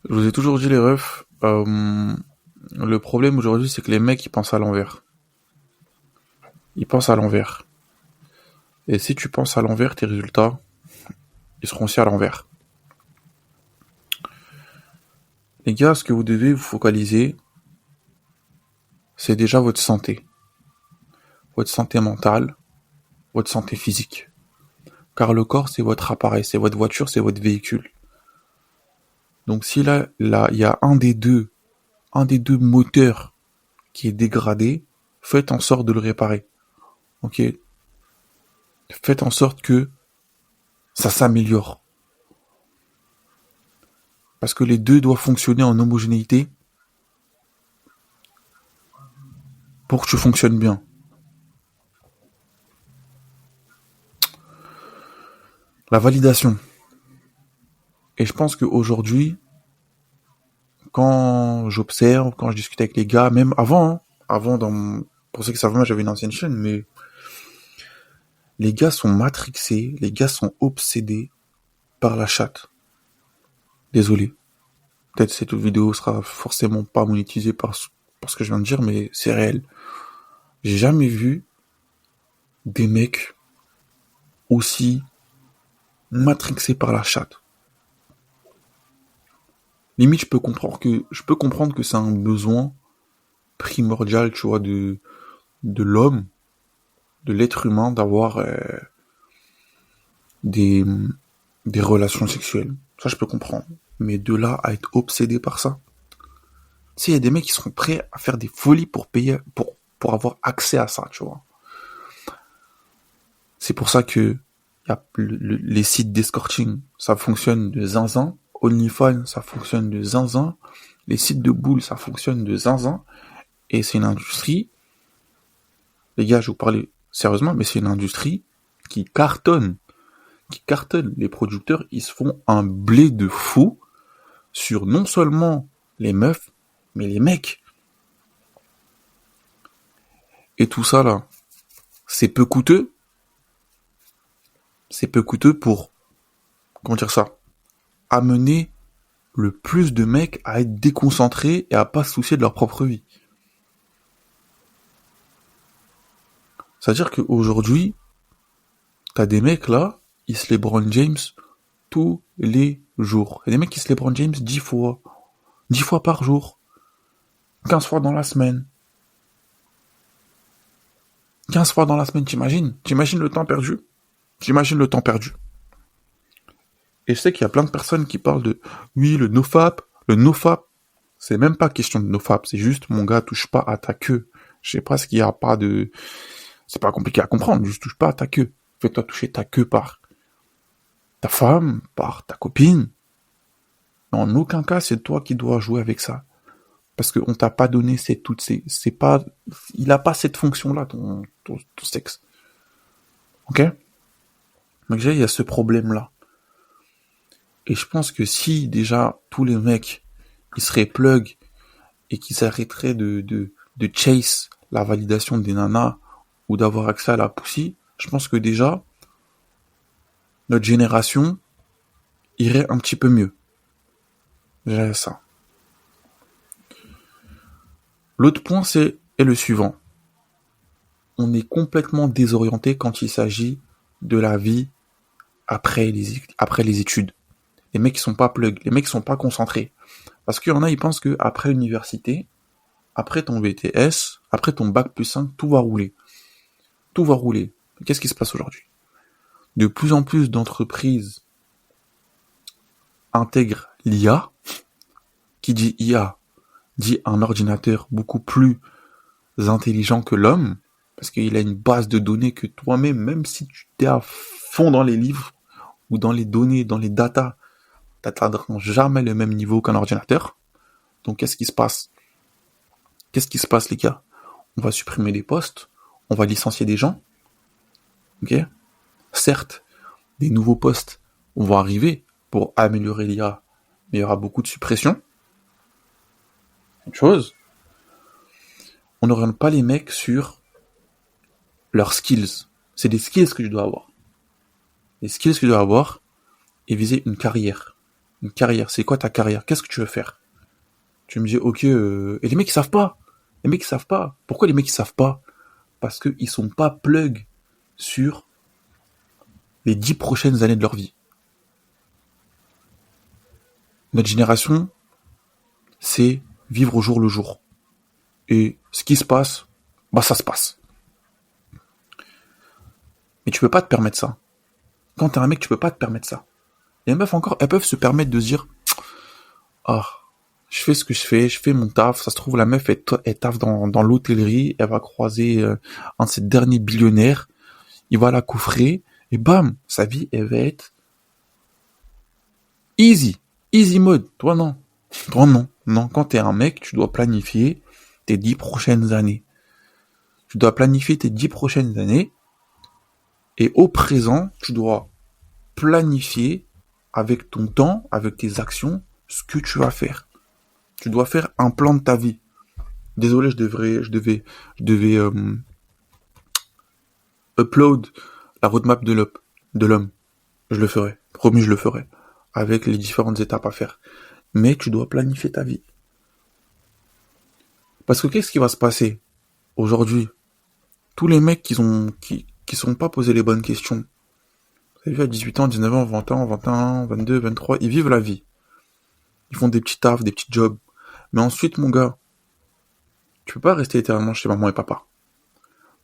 Je vous ai toujours dit les refs, le problème aujourd'hui c'est que les mecs ils pensent à l'envers. Ils pensent à l'envers. Et si tu penses à l'envers, tes résultats, ils seront aussi à l'envers. Les gars, ce que vous devez vous focaliser, c'est déjà votre santé. Votre santé mentale, votre santé physique. Car le corps c'est votre appareil, c'est votre voiture, c'est votre véhicule. Donc si là, il y a un des deux moteurs qui est dégradé, faites en sorte de le réparer. Ok? Faites en sorte que ça s'améliore. Parce que les deux doivent fonctionner en homogénéité pour que tu fonctionnes bien. La validation. Et je pense qu'aujourd'hui, quand j'observe, quand je discute avec les gars, même avant, pour ceux qui savent, moi j'avais une ancienne chaîne, mais les gars sont matrixés, les gars sont obsédés par la chatte. Désolé. Peut-être cette vidéo sera forcément pas monétisée par ce que je viens de dire, mais c'est réel. J'ai jamais vu des mecs aussi matrixés par la chatte. Limite, je peux comprendre que c'est un besoin primordial, tu vois, de l'homme, de l'être humain, d'avoir des, des relations sexuelles. Ça, je peux comprendre. Mais de là à être obsédé par ça. Tu sais, il y a des mecs qui sont prêts à faire des folies pour payer, pour avoir accès à ça, tu vois. C'est pour ça que les sites d'escorting, ça fonctionne de zinzin. OnlyFans, ça fonctionne de zinzin. Les sites de boules, ça fonctionne de zinzin. Et c'est une industrie, les gars, je vous parlais sérieusement, mais c'est une industrie qui cartonne. Qui cartonne. Les producteurs, ils se font un blé de fou sur non seulement les meufs, mais les mecs. Et tout ça, là, c'est peu coûteux. C'est peu coûteux pour, comment dire ça, amener le plus de mecs à être déconcentrés et à pas se soucier de leur propre vie. C'est-à-dire qu'aujourd'hui, t'as des mecs là, ils se LeBron James tous les jours. Il y a des mecs qui se LeBron James 10 fois. 10 fois par jour. 15 fois dans la semaine. 15 fois dans la semaine, t'imagines? T'imagines le temps perdu? J'imagine le temps perdu. Et je sais qu'il y a plein de personnes qui parlent de oui, le nofap. Le nofap, c'est même pas question de nofap, c'est juste mon gars, touche pas à ta queue. Je sais pas ce qu'il y a pas de. C'est pas compliqué à comprendre, juste touche pas à ta queue. Fais-toi toucher ta queue par ta femme, par ta copine. En aucun cas, c'est toi qui dois jouer avec ça. Parce qu'on t'a pas donné c'est pas, il a pas cette fonction-là, ton sexe. Ok? Donc déjà, il y a ce problème-là. Et je pense que si déjà tous les mecs ils seraient plug et qu'ils arrêteraient de chase la validation des nanas ou d'avoir accès à la pussy, je pense que déjà notre génération irait un petit peu mieux. Déjà ça. L'autre point est le suivant. On est complètement désorienté quand il s'agit de la vie après les études. Les mecs ils sont pas plug, les mecs ils sont pas concentrés. Parce qu'il y en a, ils pensent que après l'université, après ton BTS, après ton bac plus 5, tout va rouler. Tout va rouler. Qu'est-ce qui se passe aujourd'hui? De plus en plus d'entreprises intègrent l'IA. Qui dit IA dit un ordinateur beaucoup plus intelligent que l'homme, parce qu'il a une base de données que toi-même, même si tu t'es à fond dans les livres ou dans les données, dans les datas, t'atteindras jamais le même niveau qu'un ordinateur. Donc qu'est-ce qui se passe? Qu'est-ce qui se passe, les gars? On va supprimer des postes, on va licencier des gens. Ok? Certes, des nouveaux postes vont arriver pour améliorer l'IA, mais il y aura beaucoup de suppression. Une chose, on n'oriente pas les mecs sur leurs skills. C'est des skills que tu dois avoir. Les skills que tu dois avoir et viser une carrière. Une carrière, c'est quoi ta carrière? Qu'est-ce que tu veux faire? Tu me dis, ok, et les mecs ils savent pas. Les mecs ils savent pas. Pourquoi les mecs ils savent pas? Parce qu'ils sont pas plug sur les 10 prochaines années de leur vie. Notre génération, c'est vivre au jour le jour. Et ce qui se passe, bah ça se passe. Mais tu peux pas te permettre ça. Quand t'es un mec, tu peux pas te permettre ça. Les meufs encore, elles peuvent se permettre de se dire, ah, je fais ce que je fais mon taf, ça se trouve la meuf elle taffe dans l'hôtellerie, elle va croiser un de ses derniers billionnaires, il va la coffrer, et bam, sa vie elle va être easy mode. Toi non, quand t'es un mec, tu dois planifier tes 10 prochaines années. Tu dois planifier tes 10 prochaines années, et au présent, tu dois planifier avec ton temps, avec tes actions, ce que tu vas faire. Tu dois faire un plan de ta vie. Désolé, je devais upload la roadmap de l'homme. Je le ferai. Promis, je le ferai. Avec les différentes étapes à faire. Mais tu dois planifier ta vie. Parce que qu'est-ce qui va se passer aujourd'hui? Tous les mecs qui sont pas posés les bonnes questions. Vous avez vu, à 18 ans, 19 ans, 20 ans, 21, 22, 23, ils vivent la vie. Ils font des petits tafs, des petits jobs. Mais ensuite, mon gars, tu peux pas rester éternellement chez maman et papa.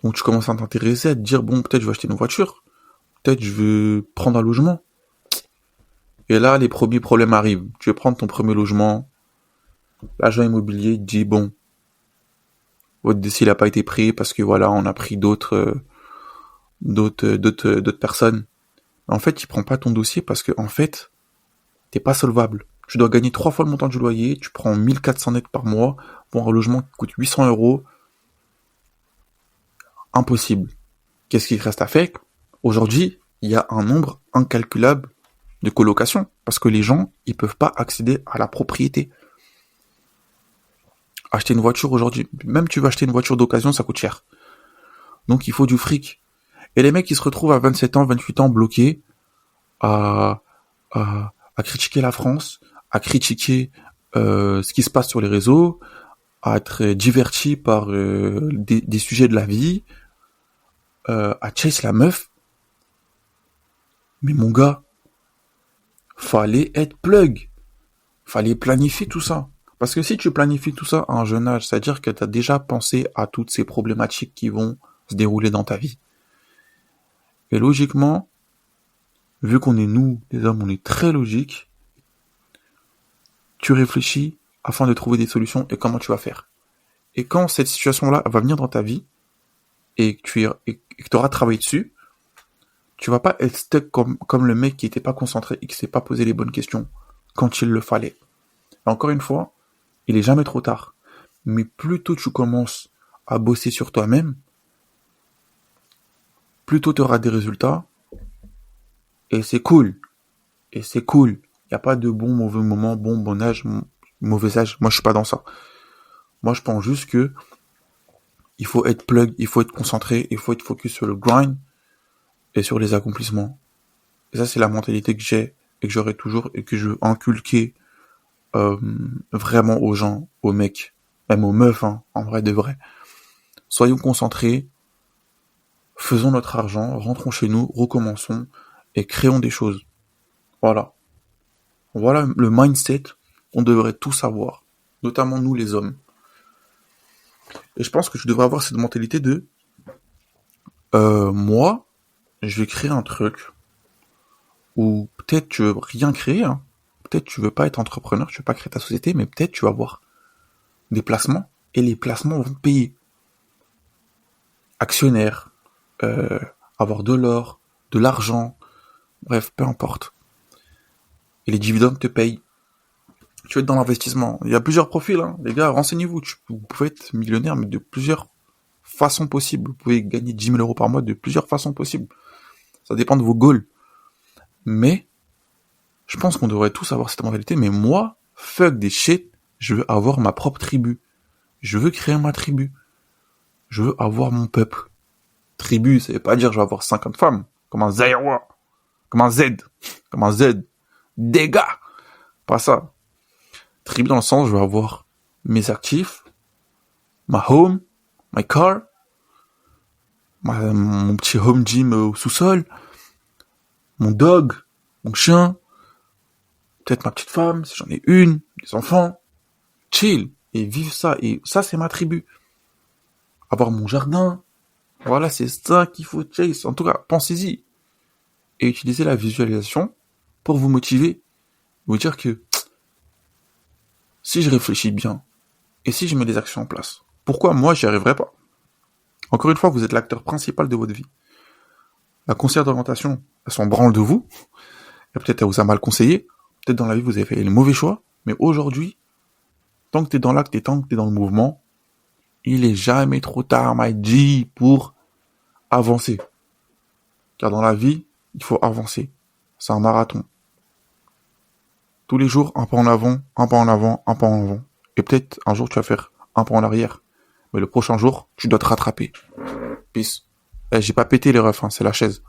Donc tu commences à t'intéresser, à te dire, bon, peut-être je vais acheter une voiture. Peut-être je veux prendre un logement. Et là, les premiers problèmes arrivent. Tu veux prendre ton premier logement. L'agent immobilier te dit, bon, votre dossier n'a pas été pris parce que voilà, on a pris d'autres personnes. En fait, il prend pas ton dossier parce que, en fait, t'es pas solvable. Tu dois gagner 3 fois le montant du loyer, tu prends 1400 net par mois pour un logement qui coûte 800 euros. Impossible. Qu'est-ce qu'il reste à faire? Aujourd'hui, il y a un nombre incalculable de colocations parce que les gens, ils peuvent pas accéder à la propriété. Acheter une voiture aujourd'hui, même tu veux acheter une voiture d'occasion, ça coûte cher. Donc il faut du fric. Et les mecs, ils se retrouvent à 27 ans, 28 ans bloqués à critiquer la France, à critiquer ce qui se passe sur les réseaux, à être divertis par des sujets de la vie, à chase la meuf. Mais mon gars, fallait être plug. Fallait planifier tout ça. Parce que si tu planifies tout ça à un jeune âge, c'est-à-dire que tu as déjà pensé à toutes ces problématiques qui vont se dérouler dans ta vie. Et logiquement, vu qu'on est nous, les hommes, on est très logiques, tu réfléchis afin de trouver des solutions et comment tu vas faire. Et quand cette situation-là va venir dans ta vie, et que tu auras travaillé dessus, tu vas pas être stuck comme le mec qui était pas concentré et qui s'est pas posé les bonnes questions quand il le fallait. Et encore une fois, il est jamais trop tard. Mais plus tôt tu commences à bosser sur toi-même, plus tôt tu auras des résultats. Et c'est cool. Et c'est cool. Il n'y a pas de bon, mauvais moment, bon âge, mauvais âge. Moi, je suis pas dans ça. Moi, je pense juste que il faut être plug, il faut être concentré, il faut être focus sur le grind et sur les accomplissements. Et ça, c'est la mentalité que j'ai et que j'aurai toujours et que je veux inculquer vraiment aux gens, aux mecs, même aux meufs, hein, en vrai de vrai. Soyons concentrés, faisons notre argent, rentrons chez nous, recommençons et créons des choses. Voilà. Voilà le mindset qu'on devrait tous avoir, notamment nous les hommes. Et je pense que tu devrais avoir cette mentalité de moi, je vais créer un truc où peut-être tu veux rien créer, hein. Peut-être tu veux pas être entrepreneur, tu veux pas créer ta société, mais peut-être tu vas avoir des placements et les placements vont te payer. Actionnaire, avoir de l'or, de l'argent, bref, peu importe. Et les dividendes te payent. Tu veux être dans l'investissement. Il y a plusieurs profils, hein. Les gars, renseignez-vous. Vous pouvez être millionnaire, mais de plusieurs façons possibles. Vous pouvez gagner 10 000 euros par mois de plusieurs façons possibles. Ça dépend de vos goals. Mais, je pense qu'on devrait tous avoir cette mentalité. Mais moi, fuck des shit, je veux avoir ma propre tribu. Je veux créer ma tribu. Je veux avoir mon peuple. Tribu, ça veut pas dire je vais avoir 50 femmes. Comme un Zaïrois. Comme un Z. Des gars. Pas ça. Tribu dans le sens, je vais avoir mes actifs, ma home, my car, mon petit home gym au sous-sol, mon dog, mon chien, peut-être ma petite femme, si j'en ai une, des enfants. Chill. Et vivre ça. Et ça, c'est ma tribu. Avoir mon jardin. Voilà, c'est ça qu'il faut chase. En tout cas, pensez-y. Et utilisez la visualisation pour vous motiver. Vous dire que si je réfléchis bien, et si je mets des actions en place, pourquoi moi j'y arriverai pas? Encore une fois, vous êtes l'acteur principal de votre vie. La conseillère d'orientation, elle s'en branle de vous. Et peut-être elle vous a mal conseillé. Peut-être dans la vie vous avez fait les mauvais choix. Mais aujourd'hui, tant que t'es dans l'acte et tant que t'es dans le mouvement, il est jamais trop tard, my G, pour avancer. Car dans la vie, il faut avancer. C'est un marathon. Tous les jours, un pas en avant, un pas en avant, un pas en avant. Et peut-être un jour tu vas faire un pas en arrière. Mais le prochain jour, tu dois te rattraper. Peace. J'ai pas pété les refs, c'est la chaise.